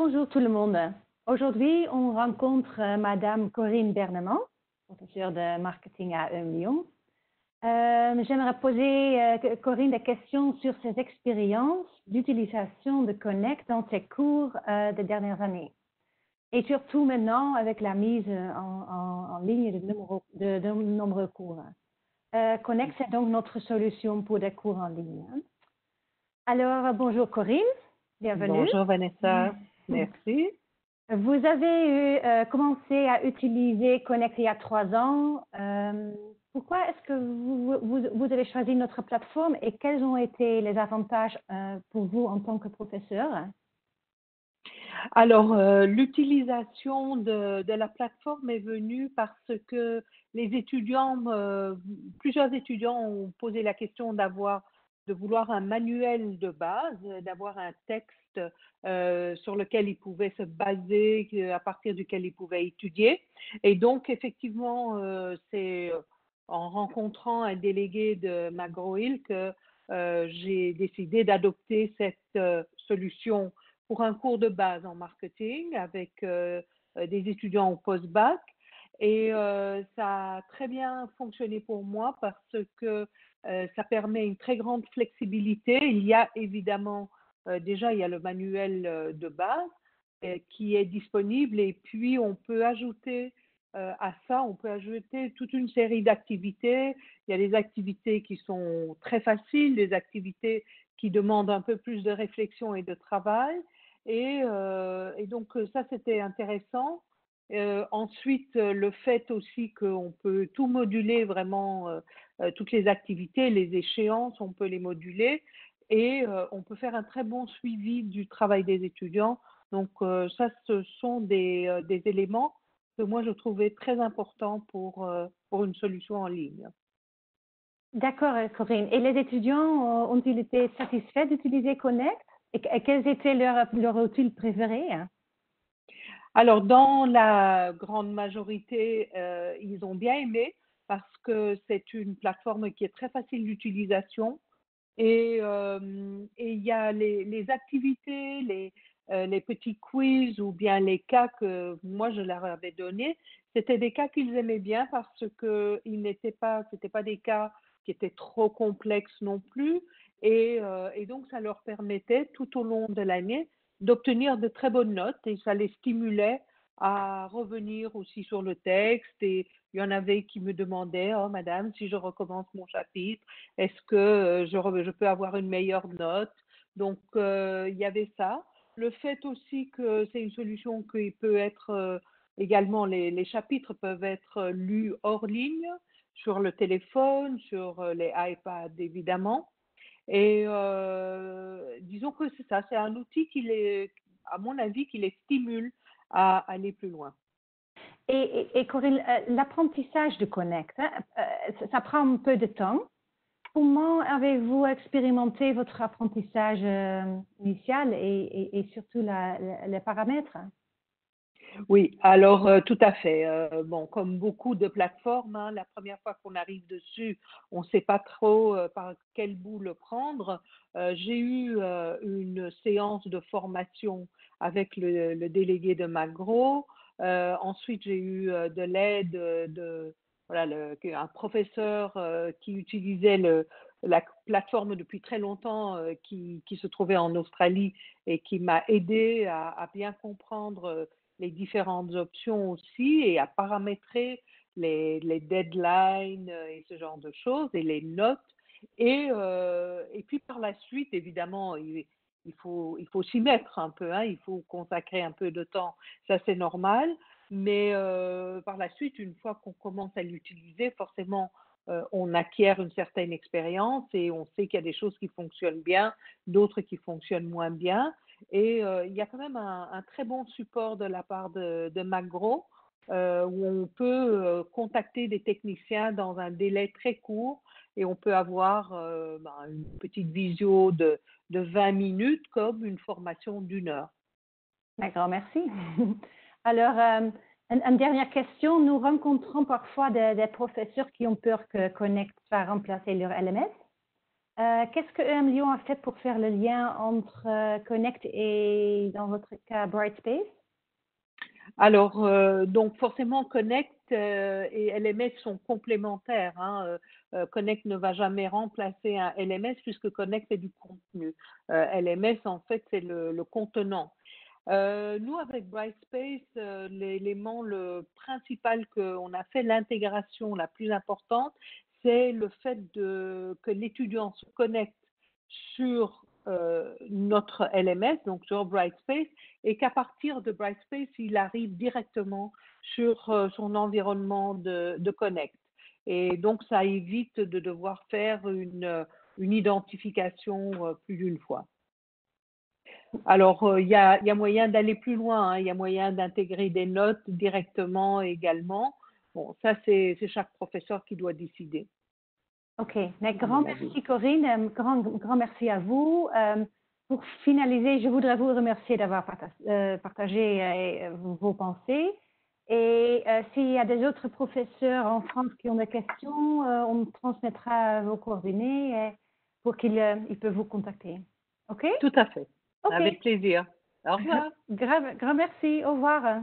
Bonjour tout le monde. Aujourd'hui, on rencontre Madame Corinne Bernemont, professeure de marketing à Lyon. J'aimerais poser Corinne des questions sur ses expériences d'utilisation de Connect dans ses cours des dernières années. Et surtout maintenant avec la mise en ligne de nombreux cours. Connect, c'est donc notre solution pour des cours en ligne. Alors, bonjour Corinne, bienvenue. Bonjour Vanessa, merci. Vous avez commencé à utiliser Connect il y a 3 ans. Pourquoi est-ce que vous avez choisi notre plateforme et quels ont été les avantages pour vous en tant que professeur? Alors, l'utilisation de la plateforme est venue parce que les étudiants, plusieurs étudiants ont posé la question de vouloir un manuel de base, d'avoir un texte sur lequel ils pouvaient se baser, à partir duquel ils pouvaient étudier. Et donc, effectivement, c'est en rencontrant un délégué de McGraw-Hill que j'ai décidé d'adopter cette solution pour un cours de base en marketing avec des étudiants au post-bac. Et ça a très bien fonctionné pour moi parce que ça permet une très grande flexibilité. Il y a évidemment, déjà, il y a le manuel de base qui est disponible et puis on peut ajouter à ça, on peut ajouter toute une série d'activités. Il y a des activités qui sont très faciles, des activités qui demandent un peu plus de réflexion et de travail. Et donc, ça, c'était intéressant. Ensuite, le fait aussi qu'on peut tout moduler vraiment, toutes les activités, les échéances, on peut les moduler et on peut faire un très bon suivi du travail des étudiants. Donc, ça, ce sont des éléments que moi, je trouvais très importants pour une solution en ligne. D'accord, Corinne. Et les étudiants ont-ils été satisfaits d'utiliser Connect? Et quels étaient leurs outils préférés? Alors, dans la grande majorité, ils ont bien aimé parce que c'est une plateforme qui est très facile d'utilisation et il y a les activités, les petits quiz ou bien les cas que moi je leur avais donnés, c'était des cas qu'ils aimaient bien parce que c'était pas des cas qui étaient trop complexes non plus et donc ça leur permettait tout au long de l'année d'obtenir de très bonnes notes et ça les stimulait à revenir aussi sur le texte et il y en avait qui me demandaient, oh madame, si je recommence mon chapitre, est-ce que je peux avoir une meilleure note? Donc, il y avait ça. Le fait aussi que c'est une solution qui peut être également, les chapitres peuvent être lus hors ligne, sur le téléphone, sur les iPads évidemment. Et disons que c'est ça, c'est un outil à mon avis, qui les stimule à aller plus loin. Et Corinne, l'apprentissage de Connect, hein, ça prend un peu de temps. Comment avez-vous expérimenté votre apprentissage initial et surtout les paramètres? Oui, alors tout à fait. Bon, comme beaucoup de plateformes, hein, la première fois qu'on arrive dessus, on ne sait pas trop par quel bout le prendre. J'ai eu une séance de formation avec le délégué de McGraw. Ensuite, j'ai eu de l'aide voilà, un professeur qui utilisait la plateforme depuis très longtemps, qui se trouvait en Australie et qui m'a aidé à bien comprendre les différentes options aussi et à paramétrer les deadlines et ce genre de choses et les notes. Et puis par la suite, évidemment, il faut s'y mettre un peu, hein, il faut consacrer un peu de temps, ça c'est normal. Mais par la suite, une fois qu'on commence à l'utiliser, forcément, on acquiert une certaine expérience et on sait qu'il y a des choses qui fonctionnent bien, d'autres qui fonctionnent moins bien. Et il y a quand même un très bon support de la part de McGraw, où on peut contacter des techniciens dans un délai très court et on peut avoir une petite visio de 20 minutes comme une formation d'1 heure. D'accord, merci. Alors, une dernière question. Nous rencontrons parfois des professeurs qui ont peur que Connect va remplacer leur LMS. Qu'est-ce que EM Lyon a fait pour faire le lien entre Connect et, dans votre cas, Brightspace? Alors, donc forcément, Connect et LMS sont complémentaires, hein. Connect ne va jamais remplacer un LMS puisque Connect est du contenu. LMS, en fait, c'est le contenant. Nous, avec Brightspace, l'élément le principal qu'on a fait, l'intégration la plus importante, c'est le fait que l'étudiant se connecte sur notre LMS, donc sur Brightspace, et qu'à partir de Brightspace, il arrive directement sur son environnement de Connect. Et donc, ça évite de devoir faire une identification plus d'une fois. Alors, il y a moyen d'aller plus loin, hein. Il y a moyen d'intégrer des notes directement également. Bon, ça, c'est chaque professeur qui doit décider, OK. Mais à grand mon avis. merci, Corinne. Grand merci à vous. Pour finaliser, je voudrais vous remercier d'avoir partagé vos pensées. Et s'il y a des autres professeurs en France qui ont des questions, on transmettra vos coordonnées pour qu'ils ils peuvent vous contacter. OK? Tout à fait. OK. Avec plaisir. Au revoir. Grand merci. Au revoir.